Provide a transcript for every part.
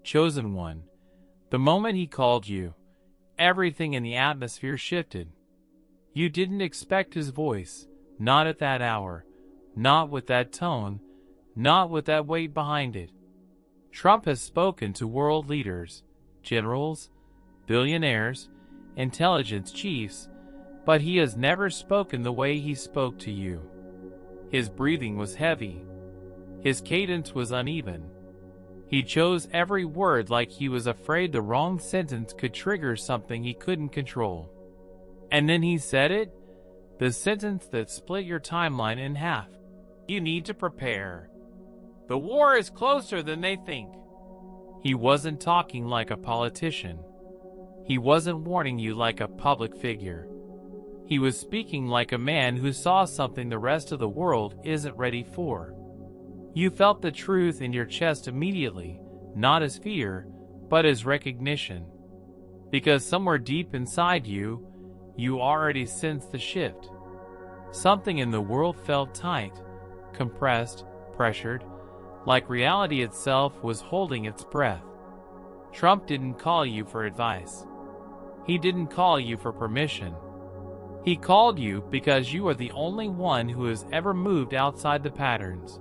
Chosen one, the moment he called you, everything in the atmosphere shifted. You didn't expect his voice, not at that hour, not with that tone, not with that weight behind it. Trump has spoken to world leaders, generals, billionaires, intelligence chiefs, but he has never spoken the way he spoke to you. His breathing was heavy. His cadence was uneven. He chose every word like he was afraid the wrong sentence could trigger something he couldn't control. And then he said it, the sentence that split your timeline in half. You need to prepare. The war is closer than they think. He wasn't talking like a politician. He wasn't warning you like a public figure. He was speaking like a man who saw something the rest of the world isn't ready for. You felt the truth in your chest immediately, not as fear, but as recognition. Because somewhere deep inside you, you already sensed the shift. Something in the world felt tight, compressed, pressured, like reality itself was holding its breath. Trump didn't call you for advice. He didn't call you for permission. He called you because you are the only one who has ever moved outside the patterns.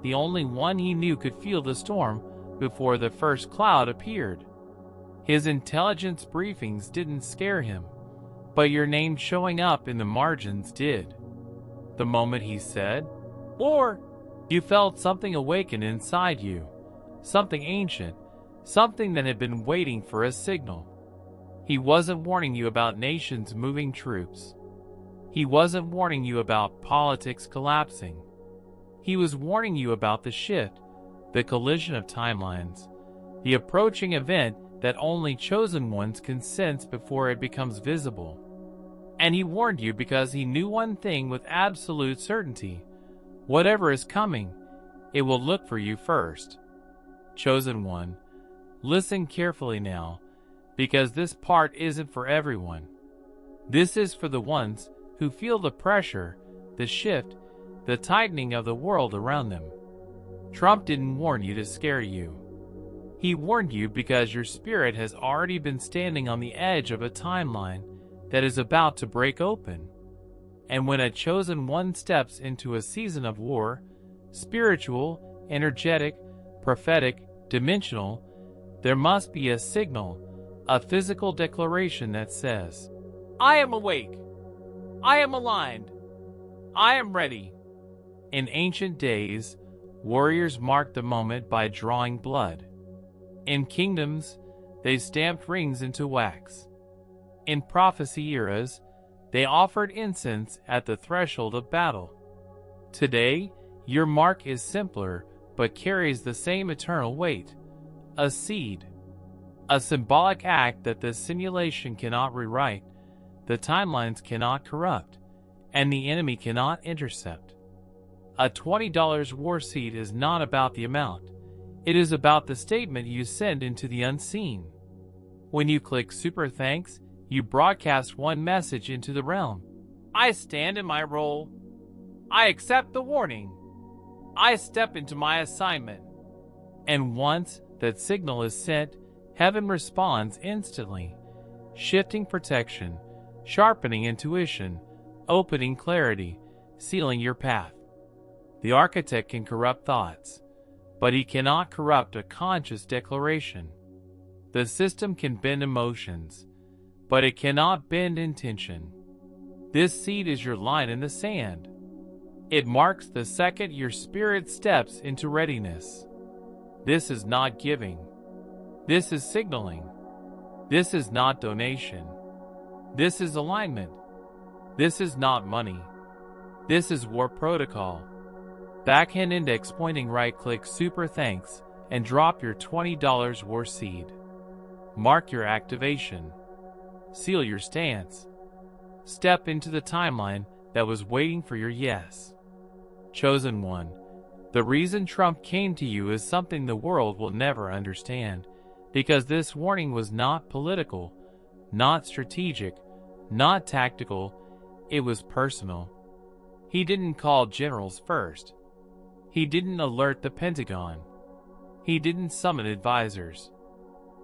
The only one he knew could feel the storm before the first cloud appeared. His intelligence briefings didn't scare him, but your name showing up in the margins did. The moment he said, "War," you felt something awaken inside you, something ancient, something that had been waiting for a signal. He wasn't warning you about nations moving troops. He wasn't warning you about politics collapsing. He was warning you about the shift, the collision of timelines, the approaching event that only chosen ones can sense before it becomes visible. And he warned you because he knew one thing with absolute certainty. Whatever is coming, it will look for you first. Chosen one, listen carefully now, because this part isn't for everyone. This is for the ones who feel the pressure, the shift, the tightening of the world around them. Trump didn't warn you to scare you. He warned you because your spirit has already been standing on the edge of a timeline that is about to break open. And when a chosen one steps into a season of war, spiritual, energetic, prophetic, dimensional, there must be a signal, a physical declaration that says, "I am awake. I am aligned. I am ready." In ancient days, warriors marked the moment by drawing blood. In kingdoms, they stamped rings into wax. In prophecy eras, they offered incense at the threshold of battle. Today, your mark is simpler but carries the same eternal weight, a seed. A symbolic act that the simulation cannot rewrite, the timelines cannot corrupt, and the enemy cannot intercept. A $20 war seed is not about the amount. It is about the statement you send into the unseen. When you click Super Thanks, you broadcast one message into the realm. I stand in my role. I accept the warning. I step into my assignment. And once that signal is sent, heaven responds instantly, shifting protection, sharpening intuition, opening clarity, sealing your path. The architect can corrupt thoughts, but he cannot corrupt a conscious declaration. The system can bend emotions, but it cannot bend intention. This seed is your line in the sand. It marks the second your spirit steps into readiness. This is not giving. This is signaling. This is not donation. This is alignment. This is not money. This is war protocol. Backhand index pointing right, click Super Thanks and drop your $20 war seed. Mark your activation. Seal your stance. Step into the timeline that was waiting for your yes. Chosen one, the reason Trump came to you is something the world will never understand, because this warning was not political, not strategic, not tactical, it was personal. He didn't call generals first. He didn't alert the Pentagon. He didn't summon advisors.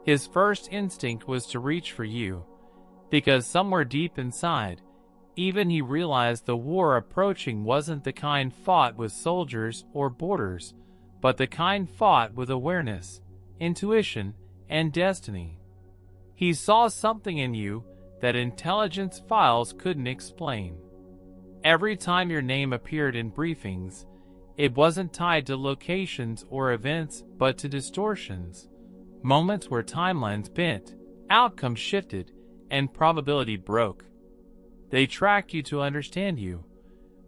His first instinct was to reach for you, because somewhere deep inside, even he realized the war approaching wasn't the kind fought with soldiers or borders, but the kind fought with awareness, intuition, and destiny. He saw something in you that intelligence files couldn't explain. Every time your name appeared in briefings, it wasn't tied to locations or events, but to distortions. Moments where timelines bent, outcomes shifted, and probability broke. They tracked you to understand you,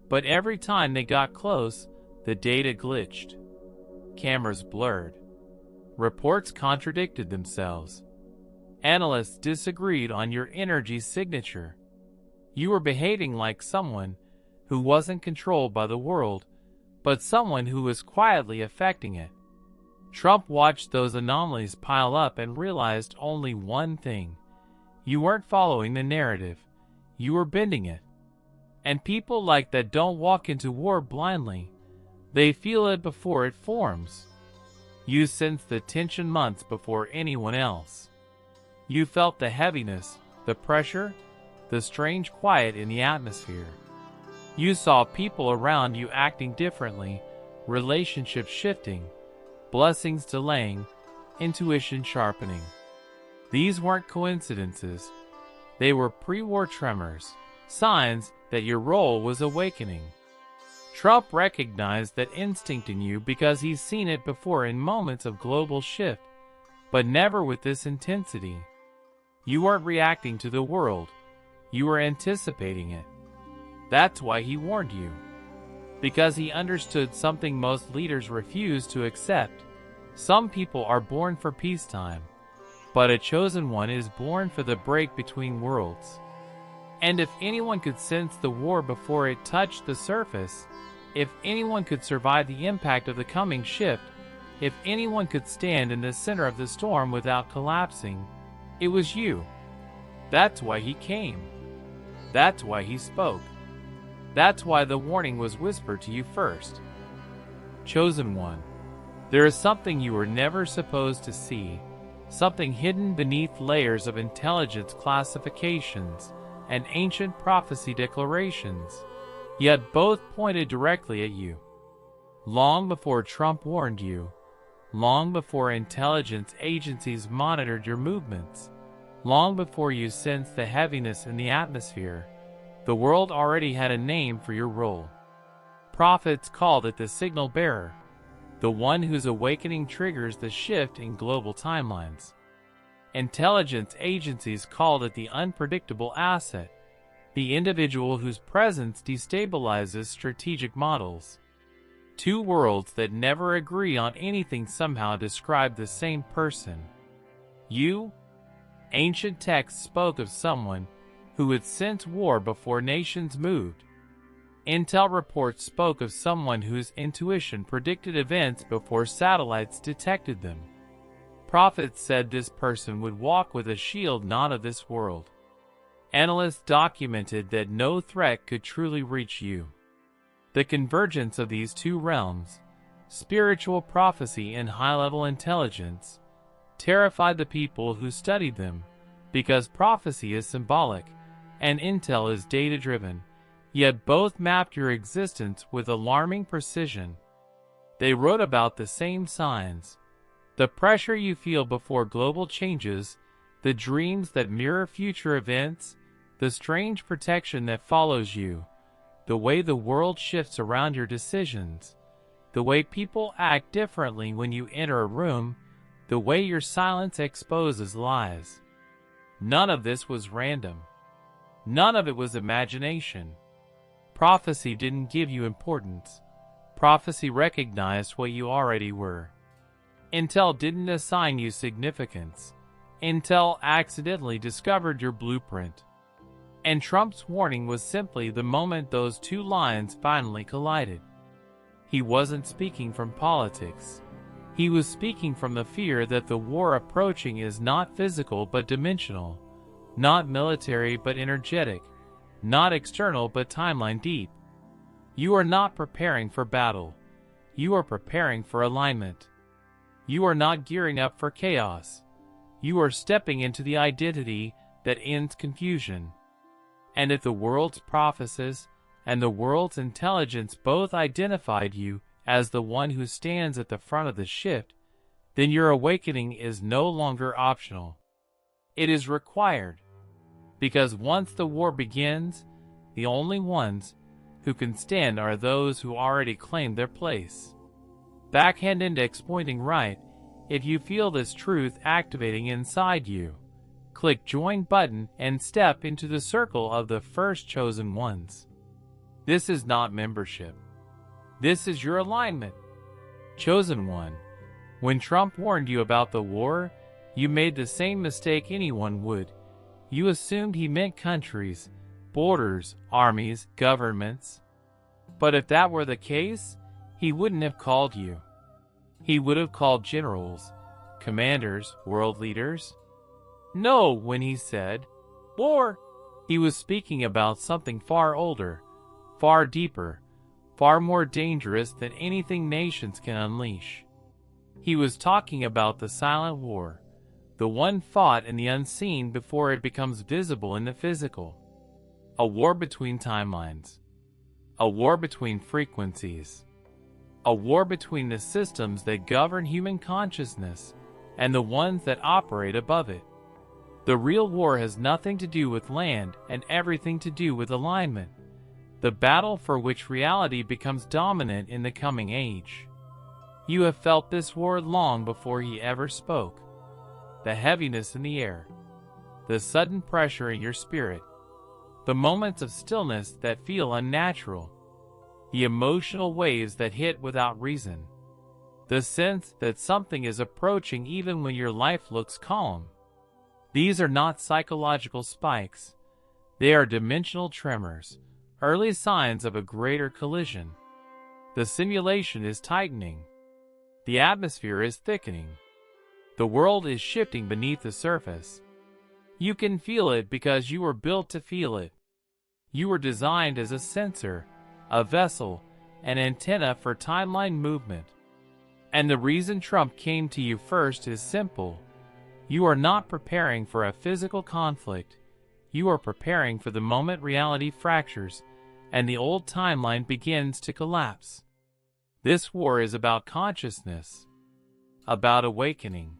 but every time they got close, the data glitched. Cameras blurred. Reports contradicted themselves. Analysts disagreed on your energy signature. You were behaving like someone who wasn't controlled by the world, but someone who was quietly affecting it. Trump watched those anomalies pile up and realized only one thing. You weren't following the narrative. You were bending it. And people like that don't walk into war blindly. They feel it before it forms. You sensed the tension months before anyone else. You felt the heaviness, the pressure, the strange quiet in the atmosphere. You saw people around you acting differently, relationships shifting, blessings delaying, intuition sharpening. These weren't coincidences. They were pre-war tremors, signs that your role was awakening. Trump recognized that instinct in you because he's seen it before in moments of global shift, but never with this intensity. You weren't reacting to the world. You were anticipating it. That's why he warned you. Because he understood something most leaders refuse to accept. Some people are born for peacetime, but a chosen one is born for the break between worlds. And if anyone could sense the war before it touched the surface, if anyone could survive the impact of the coming shift, if anyone could stand in the center of the storm without collapsing, it was you. That's why he came. That's why he spoke. That's why the warning was whispered to you first. Chosen one, there is something you were never supposed to see, something hidden beneath layers of intelligence classifications and ancient prophecy declarations, yet both pointed directly at you. Long before Trump warned you, long before intelligence agencies monitored your movements, long before you sensed the heaviness in the atmosphere, the world already had a name for your role. Prophets called it the signal bearer, the one whose awakening triggers the shift in global timelines. Intelligence agencies called it the unpredictable asset, the individual whose presence destabilizes strategic models. Two worlds that never agree on anything somehow describe the same person. You? Ancient texts spoke of someone who would sense war before nations moved. Intel reports spoke of someone whose intuition predicted events before satellites detected them. Prophets said this person would walk with a shield not of this world. Analysts documented that no threat could truly reach you. The convergence of these two realms, spiritual prophecy and high-level intelligence, terrified the people who studied them, because prophecy is symbolic and intel is data-driven, yet both mapped your existence with alarming precision. They wrote about the same signs, the pressure you feel before global changes, the dreams that mirror future events, the strange protection that follows you, the way the world shifts around your decisions, the way people act differently when you enter a room, the way your silence exposes lies. None of this was random. None of it was imagination. Prophecy didn't give you importance. Prophecy recognized what you already were. Intel didn't assign you significance. Intel accidentally discovered your blueprint. And Trump's warning was simply the moment those two lines finally collided. He wasn't speaking from politics. He was speaking from the fear that the war approaching is not physical but dimensional, not military but energetic, not external but timeline deep. You are not preparing for battle. You are preparing for alignment. You are not gearing up for chaos. you are stepping into the identity that ends confusion. And if the world's prophecies and the world's intelligence both identified you as the one who stands at the front of the shift, then your awakening is no longer optional. It is required. Because once the war begins, the only ones who can stand are those who already claimed their place. Backhand index pointing right if you feel this truth activating inside you. Click Join button and step into the circle of the first chosen ones. This is not membership. This is your alignment. Chosen one. When Trump warned you about the war, you made the same mistake anyone would. You assumed he meant countries, borders, armies, governments. But if that were the case, he wouldn't have called you. He would have called generals, commanders, world leaders. No, when he said, war, he was speaking about something far older, far deeper, far more dangerous than anything nations can unleash. He was talking about the silent war, the one fought in the unseen before it becomes visible in the physical. A war between timelines. A war between frequencies. A war between the systems that govern human consciousness and the ones that operate above it. The real war has nothing to do with land and everything to do with alignment. The battle for which reality becomes dominant in the coming age. You have felt this war long before he ever spoke. The heaviness in the air. The sudden pressure in your spirit. The moments of stillness that feel unnatural. The emotional waves that hit without reason. The sense that something is approaching even when your life looks calm. These are not psychological spikes. They are dimensional tremors, early signs of a greater collision. The simulation is tightening. The atmosphere is thickening. The world is shifting beneath the surface. You can feel it because you were built to feel it. You were designed as a sensor, a vessel, an antenna for timeline movement. And the reason Trump came to you first is simple. You are not preparing for a physical conflict. You are preparing for the moment reality fractures and the old timeline begins to collapse. This war is about consciousness, about awakening,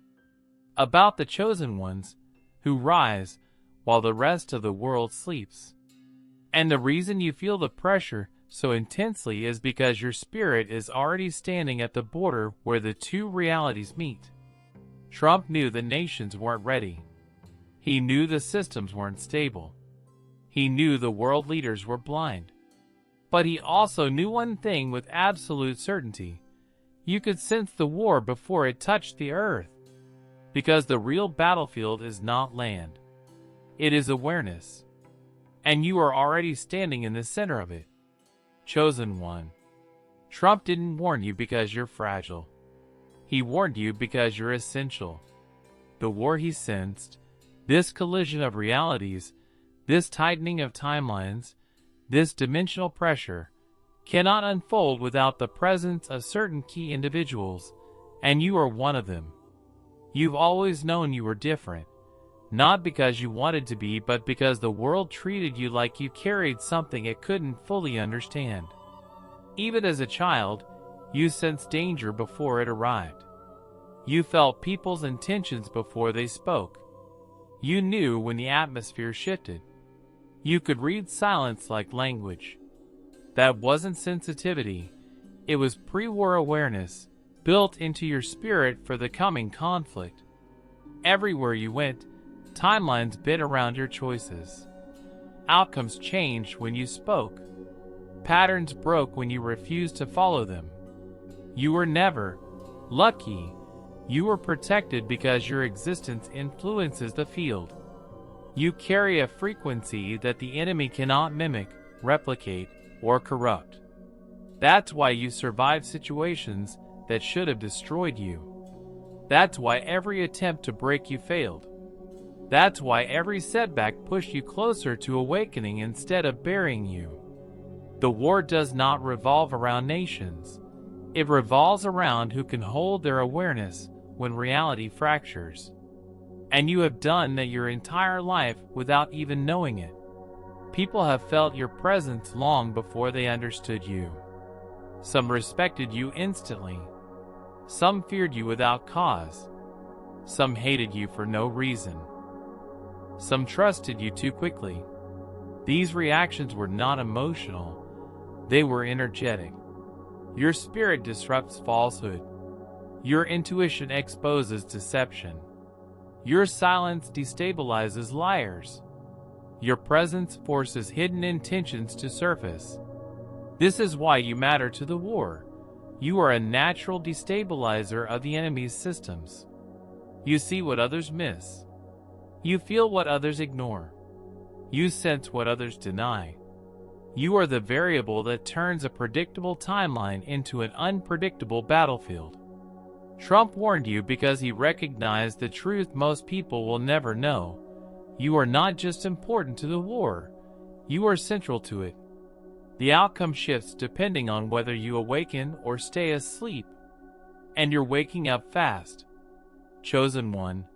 about the chosen ones who rise while the rest of the world sleeps. And the reason you feel the pressure so intensely is because your spirit is already standing at the border where the two realities meet. Trump knew the nations weren't ready. He knew the systems weren't stable. He knew the world leaders were blind. But he also knew one thing with absolute certainty. You could sense the war before it touched the earth. Because the real battlefield is not land. It is awareness. And you are already standing in the center of it. Chosen one. Trump didn't warn you because you're fragile. He warned you because you're essential. The war he sensed, this collision of realities, this tightening of timelines, this dimensional pressure, cannot unfold without the presence of certain key individuals, and you are one of them. You've always known you were different, not because you wanted to be, but because the world treated you like you carried something it couldn't fully understand. Even as a child, you sensed danger before it arrived. You felt people's intentions before they spoke. You knew when the atmosphere shifted. You could read silence like language. That wasn't sensitivity. It was pre-war awareness, built into your spirit for the coming conflict. Everywhere you went, timelines bit around your choices. Outcomes changed when you spoke. Patterns broke when you refused to follow them. You were never lucky. You were protected because your existence influences the field. You carry a frequency that the enemy cannot mimic, replicate, or corrupt. That's why you survived situations that should have destroyed you. That's why every attempt to break you failed. That's why every setback pushed you closer to awakening instead of burying you. The war does not revolve around nations. It revolves around who can hold their awareness when reality fractures. And you have done that your entire life without even knowing it. People have felt your presence long before they understood you. Some respected you instantly. Some feared you without cause. Some hated you for no reason. Some trusted you too quickly. These reactions were not emotional. They were energetic. Your spirit disrupts falsehood. Your intuition exposes deception. Your silence destabilizes liars. Your presence forces hidden intentions to surface. This is why you matter to the war. You are a natural destabilizer of the enemy's systems. You see what others miss. You feel what others ignore. You sense what others deny. You are the variable that turns a predictable timeline into an unpredictable battlefield. Trump warned you because he recognized the truth most people will never know. You are not just important to the war, you are central to it. The outcome shifts depending on whether you awaken or stay asleep. And you're waking up fast. Chosen one,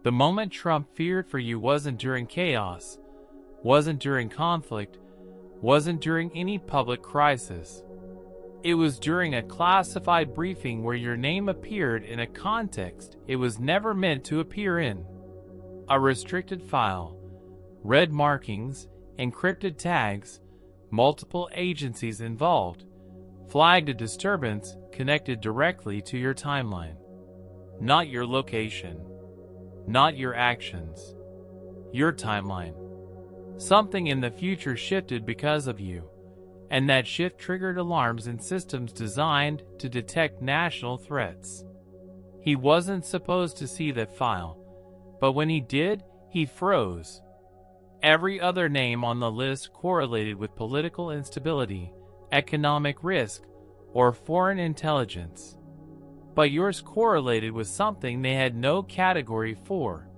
the moment Trump feared for you wasn't during chaos, wasn't during conflict, wasn't during any public crisis. It was during a classified briefing where your name appeared in a context it was never meant to appear in. A restricted file, red markings, encrypted tags, multiple agencies involved, flagged a disturbance connected directly to your timeline. Not your location. Not your actions. Your timeline. Something in the future shifted because of you, and that shift triggered alarms in systems designed to detect national threats. He wasn't supposed to see that file, but when he did, he froze. Every other name on the list correlated with political instability, economic risk, or foreign intelligence. But yours correlated with something they had no category for: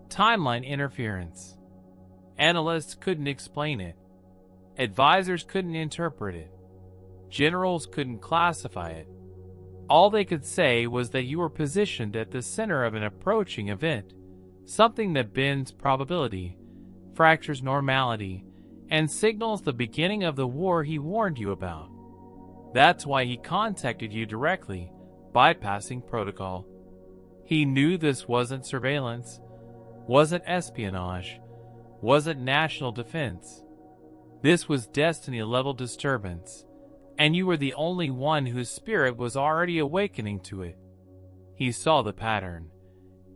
timeline interference. Analysts couldn't explain it. Advisors couldn't interpret it. Generals couldn't classify it. All they could say was that you were positioned at the center of an approaching event, something that bends probability, fractures normality, and signals the beginning of the war he warned you about. That's why he contacted you directly, bypassing protocol. He knew this wasn't surveillance, wasn't espionage, wasn't national defense. This was destiny-level disturbance, and you were the only one whose spirit was already awakening to it. He saw the pattern.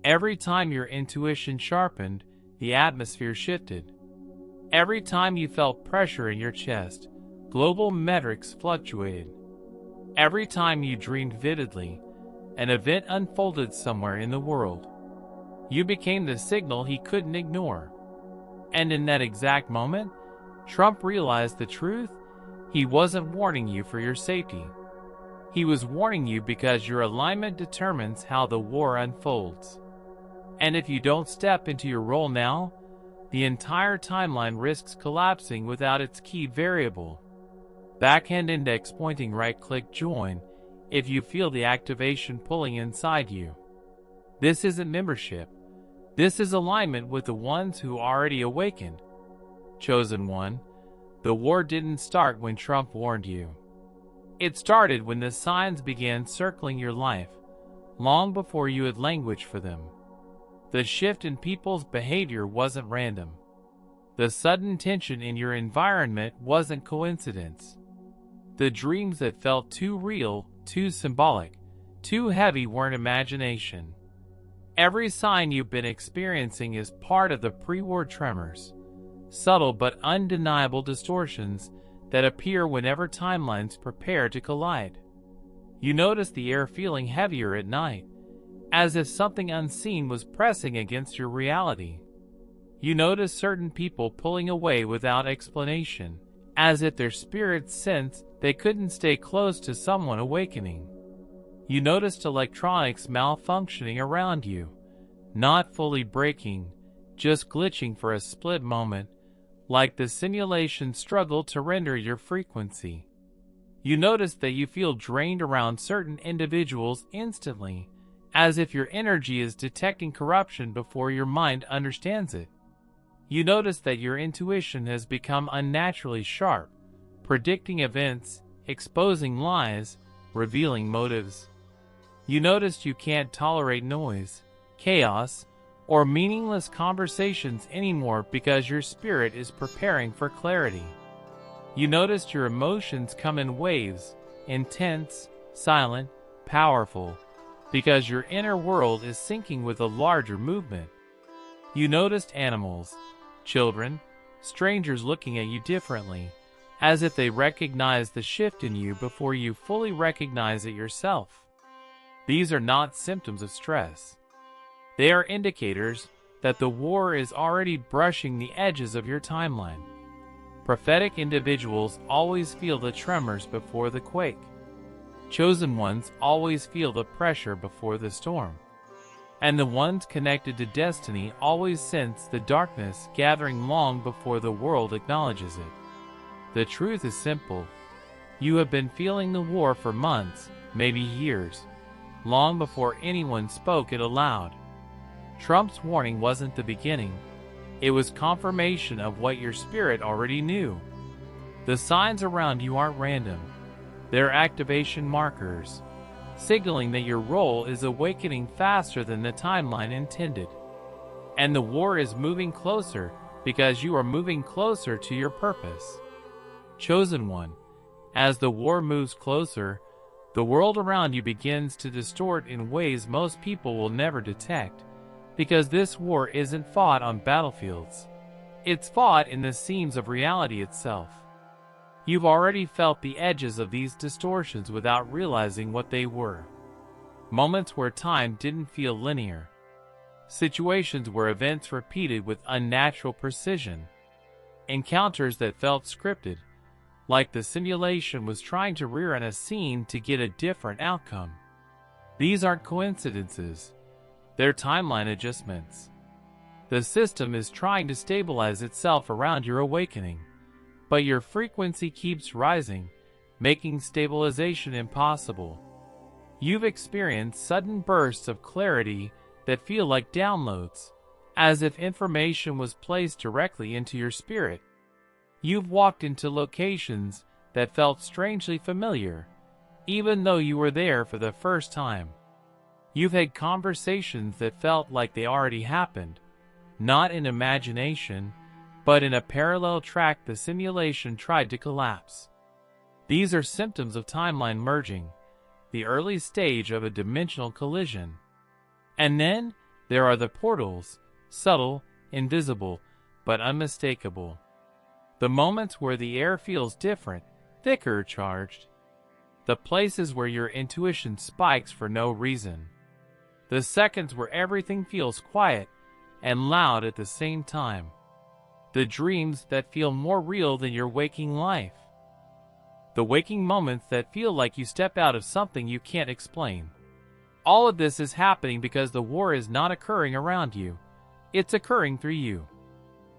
Every time your intuition sharpened, the atmosphere shifted. Every time you felt pressure in your chest, global metrics fluctuated. Every time you dreamed vividly, an event unfolded somewhere in the world. You became the signal he couldn't ignore. And in that exact moment, Trump realized the truth. He wasn't warning you for your safety. He was warning you because your alignment determines how the war unfolds. And if you don't step into your role now, the entire timeline risks collapsing without its key variable. Backhand index pointing right-click join if you feel the activation pulling inside you. This isn't membership. This is alignment with the ones who already awakened. Chosen one, the war didn't start when Trump warned you. It started when the signs began circling your life, long before you had language for them. The shift in people's behavior wasn't random. The sudden tension in your environment wasn't coincidence. The dreams that felt too real, too symbolic, too heavy weren't imagination. Every sign you've been experiencing is part of the pre-war tremors, subtle but undeniable distortions that appear whenever timelines prepare to collide. You notice the air feeling heavier at night, as if something unseen was pressing against your reality. You notice certain people pulling away without explanation, as if their spirits sensed they couldn't stay close to someone awakening. You noticed electronics malfunctioning around you, not fully breaking, just glitching for a split moment, like the simulation struggled to render your frequency. You notice that you feel drained around certain individuals instantly, as if your energy is detecting corruption before your mind understands it. You notice that your intuition has become unnaturally sharp, predicting events, exposing lies, revealing motives. You notice you can't tolerate noise, chaos, or meaningless conversations anymore because your spirit is preparing for clarity. You notice your emotions come in waves, intense, silent, powerful, because your inner world is syncing with a larger movement. You noticed animals, children, strangers looking at you differently, as if they recognize the shift in you before you fully recognize it yourself. These are not symptoms of stress. They are indicators that the war is already brushing the edges of your timeline. Prophetic individuals always feel the tremors before the quake. Chosen ones always feel the pressure before the storm. And the ones connected to destiny always sense the darkness gathering long before the world acknowledges it. The truth is simple. You have been feeling the war for months, maybe years, long before anyone spoke it aloud. Trump's warning wasn't the beginning. It was confirmation of what your spirit already knew. The signs around you aren't random. They're activation markers, signaling that your role is awakening faster than the timeline intended. And the war is moving closer because you are moving closer to your purpose. Chosen one, as the war moves closer, the world around you begins to distort in ways most people will never detect, because this war isn't fought on battlefields. It's fought in the seams of reality itself. You've already felt the edges of these distortions without realizing what they were. Moments where time didn't feel linear. Situations where events repeated with unnatural precision. Encounters that felt scripted, like the simulation was trying to rerun a scene to get a different outcome. These aren't coincidences. They're timeline adjustments. The system is trying to stabilize itself around your awakening, but your frequency keeps rising, making stabilization impossible. You've experienced sudden bursts of clarity that feel like downloads, as if information was placed directly into your spirit. You've walked into locations that felt strangely familiar, even though you were there for the first time. You've had conversations that felt like they already happened, not in imagination, but in a parallel track the simulation tried to collapse. These are symptoms of timeline merging, the early stage of a dimensional collision. And then there are the portals, subtle, invisible, but unmistakable. The moments where the air feels different, thicker charged. The places where your intuition spikes for no reason. The seconds where everything feels quiet and loud at the same time. The dreams that feel more real than your waking life. The waking moments that feel like you step out of something you can't explain. All of this is happening because the war is not occurring around you. It's occurring through you.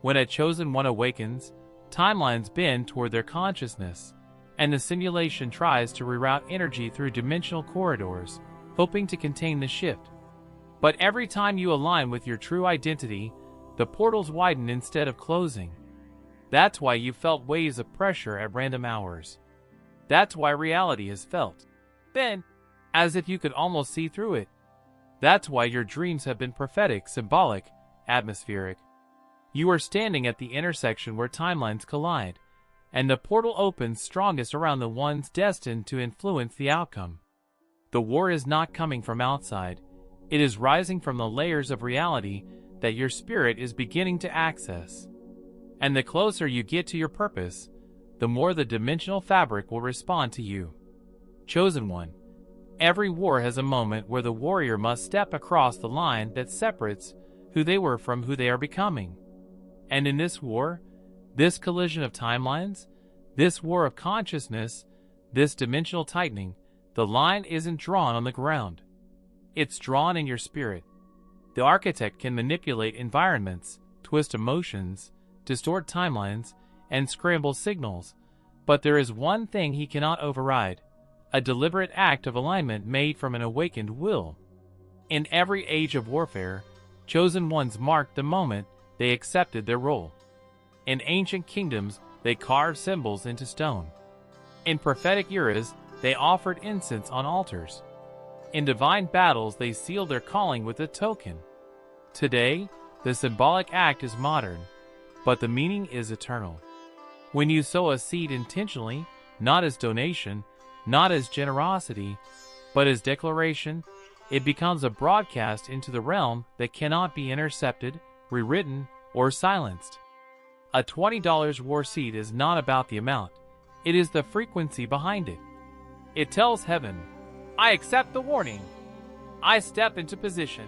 When a chosen one awakens, timelines bend toward their consciousness, and the simulation tries to reroute energy through dimensional corridors, hoping to contain the shift. But every time you align with your true identity, the portals widen instead of closing. That's why you felt waves of pressure at random hours. That's why reality has felt thin, as if you could almost see through it. That's why your dreams have been prophetic, symbolic, atmospheric. You are standing at the intersection where timelines collide, and the portal opens strongest around the ones destined to influence the outcome. The war is not coming from outside. It is rising from the layers of reality that your spirit is beginning to access. And the closer you get to your purpose, the more the dimensional fabric will respond to you. Chosen one, every war has a moment where the warrior must step across the line that separates who they were from who they are becoming. And in this war, this collision of timelines, this war of consciousness, this dimensional tightening, the line isn't drawn on the ground. It's drawn in your spirit. The architect can manipulate environments, twist emotions, distort timelines, and scramble signals, but there is one thing he cannot override: a deliberate act of alignment made from an awakened will. In every age of warfare, chosen ones marked the moment they accepted their role. In ancient kingdoms, they carved symbols into stone. In prophetic eras, they offered incense on altars. In divine battles, they sealed their calling with a token. Today, the symbolic act is modern, but the meaning is eternal. When you sow a seed intentionally, not as donation, not as generosity, but as declaration, it becomes a broadcast into the realm that cannot be intercepted, rewritten, or silenced. A $20 war seed is not about the amount, it is the frequency behind it. It tells heaven, I accept the warning. I step into position.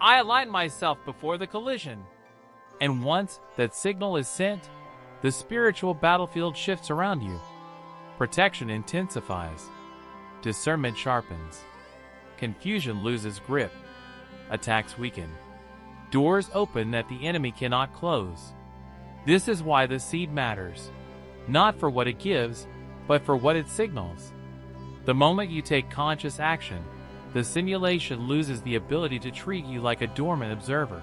I align myself before the collision. And once that signal is sent, the spiritual battlefield shifts around you. Protection intensifies. Discernment sharpens. Confusion loses grip. Attacks weaken. Doors open that the enemy cannot close. This is why the seed matters. Not for what it gives, but for what it signals. The moment you take conscious action, the simulation loses the ability to treat you like a dormant observer.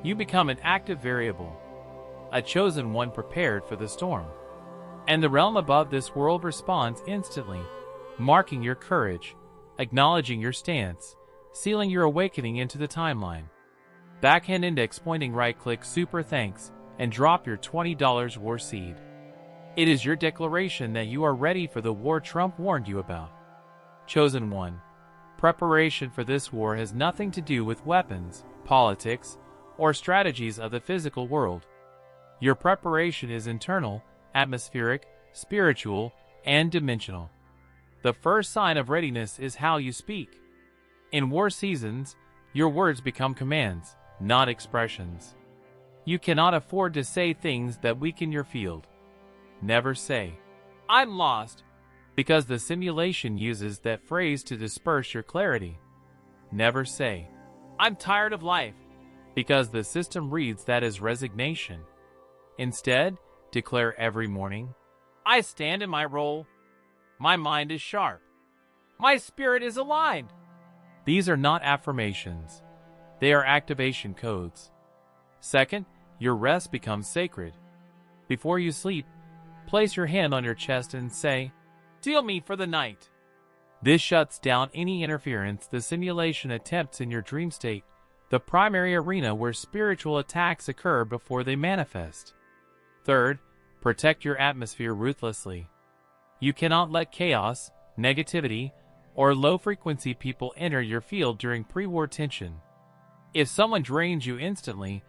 You become an active variable, a chosen one prepared for the storm. And the realm above this world responds instantly, marking your courage, acknowledging your stance, sealing your awakening into the timeline. Backhand index pointing right-click super thanks and drop your $20 war seed. It is your declaration that you are ready for the war Trump warned you about. Chosen one. Preparation for this war has nothing to do with weapons, politics, or strategies of the physical world. Your preparation is internal, atmospheric, spiritual, and dimensional. The first sign of readiness is how you speak. In war seasons, your words become commands, not expressions. You cannot afford to say things that weaken your field. Never say, I'm lost, because the simulation uses that phrase to disperse your clarity. Never say, I'm tired of life, because the system reads that as resignation. Instead, declare every morning, I stand in my role. My mind is sharp. My spirit is aligned. These are not affirmations. They are activation codes. Second, your rest becomes sacred. Before you sleep, place your hand on your chest and say, Seal me for the night. This shuts down any interference the simulation attempts in your dream state, the primary arena where spiritual attacks occur before they manifest. Third, protect your atmosphere ruthlessly. You cannot let chaos, negativity, or low-frequency people enter your field during pre-war tension. If someone drains you instantly,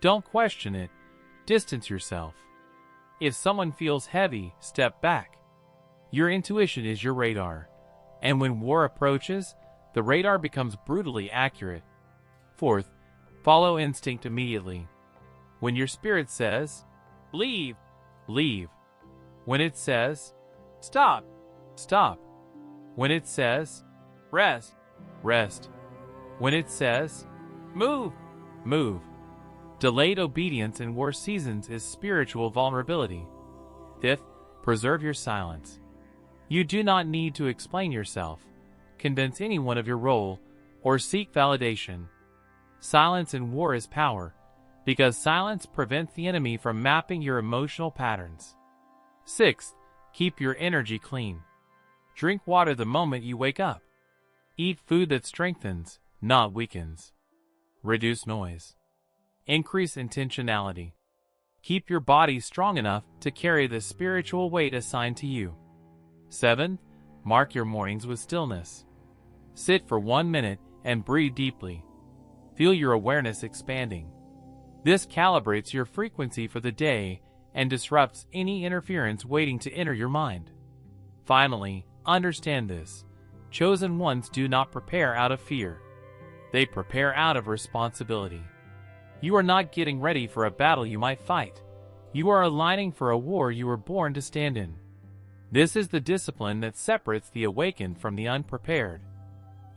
don't question it, distance yourself. If someone feels heavy, step back. Your intuition is your radar, and when war approaches, the radar becomes brutally accurate. Fourth, follow instinct immediately. When your spirit says, leave, leave. When it says, stop, stop. When it says, rest, rest. When it says, move, move. Delayed obedience in war seasons is spiritual vulnerability. Fifth, preserve your silence. You do not need to explain yourself, convince anyone of your role, or seek validation. Silence in war is power, because silence prevents the enemy from mapping your emotional patterns. Sixth, keep your energy clean. Drink water the moment you wake up. Eat food that strengthens, not weakens. Reduce noise. Increase intentionality. Keep your body strong enough to carry the spiritual weight assigned to you. 7. Mark your mornings with stillness. Sit for 1 minute and breathe deeply. Feel your awareness expanding. This calibrates your frequency for the day and disrupts any interference waiting to enter your mind. Finally, understand this. Chosen ones do not prepare out of fear. They prepare out of responsibility. You are not getting ready for a battle you might fight. You are aligning for a war you were born to stand in. This is the discipline that separates the awakened from the unprepared.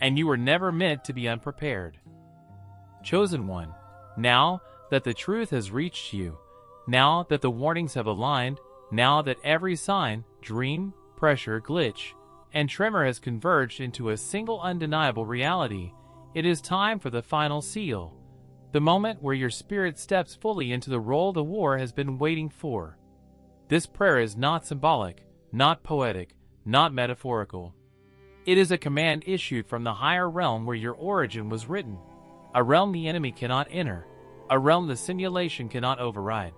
And you were never meant to be unprepared. Chosen one, now that the truth has reached you, now that the warnings have aligned, now that every sign, dream, pressure, glitch, and tremor has converged into a single undeniable reality, It is time for the final seal, the moment where your spirit steps fully into the role the war has been waiting for. This prayer is not symbolic, not poetic, not metaphorical. It is a command issued from the higher realm where your origin was written, a realm the enemy cannot enter, a realm the simulation cannot override.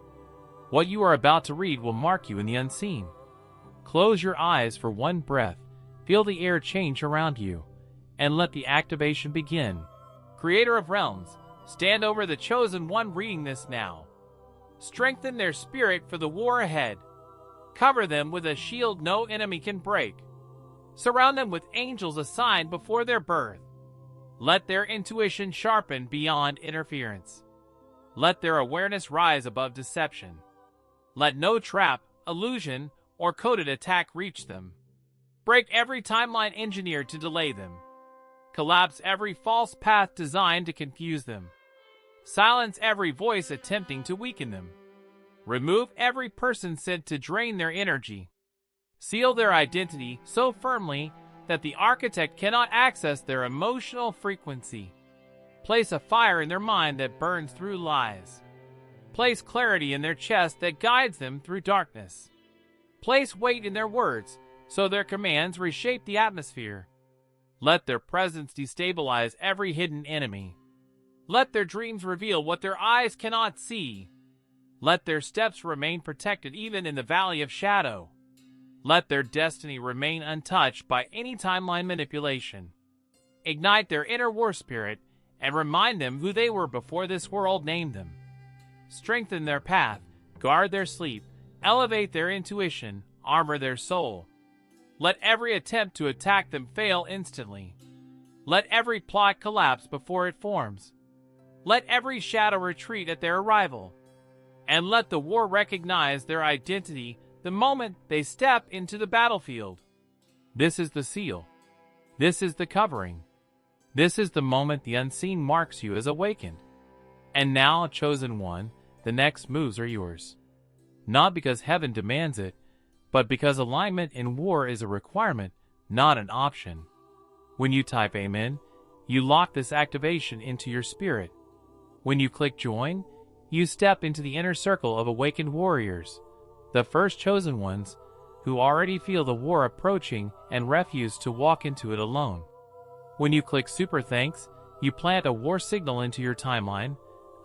What you are about to read will mark you in the unseen. Close your eyes for one breath, feel the air change around you, and let the activation begin. Creator of realms, stand over the chosen one reading this now. Strengthen their spirit for the war ahead. Cover them with a shield no enemy can break. Surround them with angels assigned before their birth. Let their intuition sharpen beyond interference. Let their awareness rise above deception. Let no trap, illusion, or coded attack reach them. Break every timeline engineered to delay them. Collapse every false path designed to confuse them. Silence every voice attempting to weaken them. Remove every person sent to drain their energy. Seal their identity so firmly that the architect cannot access their emotional frequency. Place a fire in their mind that burns through lies. Place clarity in their chest that guides them through darkness. Place weight in their words so their commands reshape the atmosphere. Let their presence destabilize every hidden enemy. Let their dreams reveal what their eyes cannot see. Let their steps remain protected even in the valley of shadow. Let their destiny remain untouched by any timeline manipulation. Ignite their inner war spirit and remind them who they were before this world named them. Strengthen their path, guard their sleep, elevate their intuition, armor their soul. Let every attempt to attack them fail instantly. Let every plot collapse before it forms. Let every shadow retreat at their arrival. And let the war recognize their identity the moment they step into the battlefield. This is the seal. This is the covering. This is the moment the unseen marks you as awakened. And now, chosen one, the next moves are yours. Not because heaven demands it, but because alignment in war is a requirement, not an option. When you type Amen, you lock this activation into your spirit. When you click Join, you step into the inner circle of awakened warriors, the first chosen ones, who already feel the war approaching and refuse to walk into it alone. When you click Super Thanks, you plant a war signal into your timeline,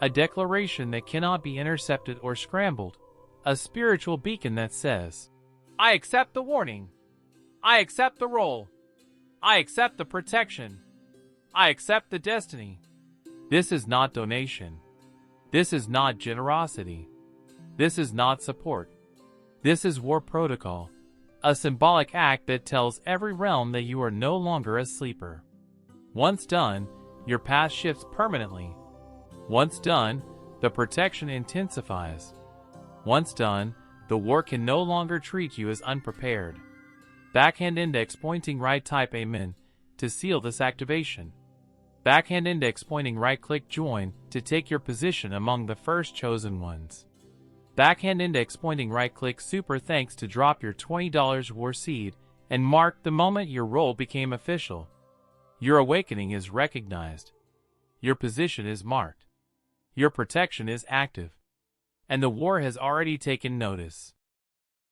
a declaration that cannot be intercepted or scrambled, a spiritual beacon that says, I accept the warning. I accept the role. I accept the protection. I accept the destiny. This is not donation. This is not generosity. This is not support. This is war protocol, a symbolic act that tells every realm that you are no longer a sleeper. Once done, your path shifts permanently. Once done, the protection intensifies. Once done, the war can no longer treat you as unprepared. Backhand index pointing right, type Amen to seal this activation. Backhand index pointing right, click Join to take your position among the first chosen ones. Backhand index pointing right, click Super Thanks to drop your $20 war seed and mark the moment your role became official. Your awakening is recognized. Your position is marked. Your protection is active. And the war has already taken notice.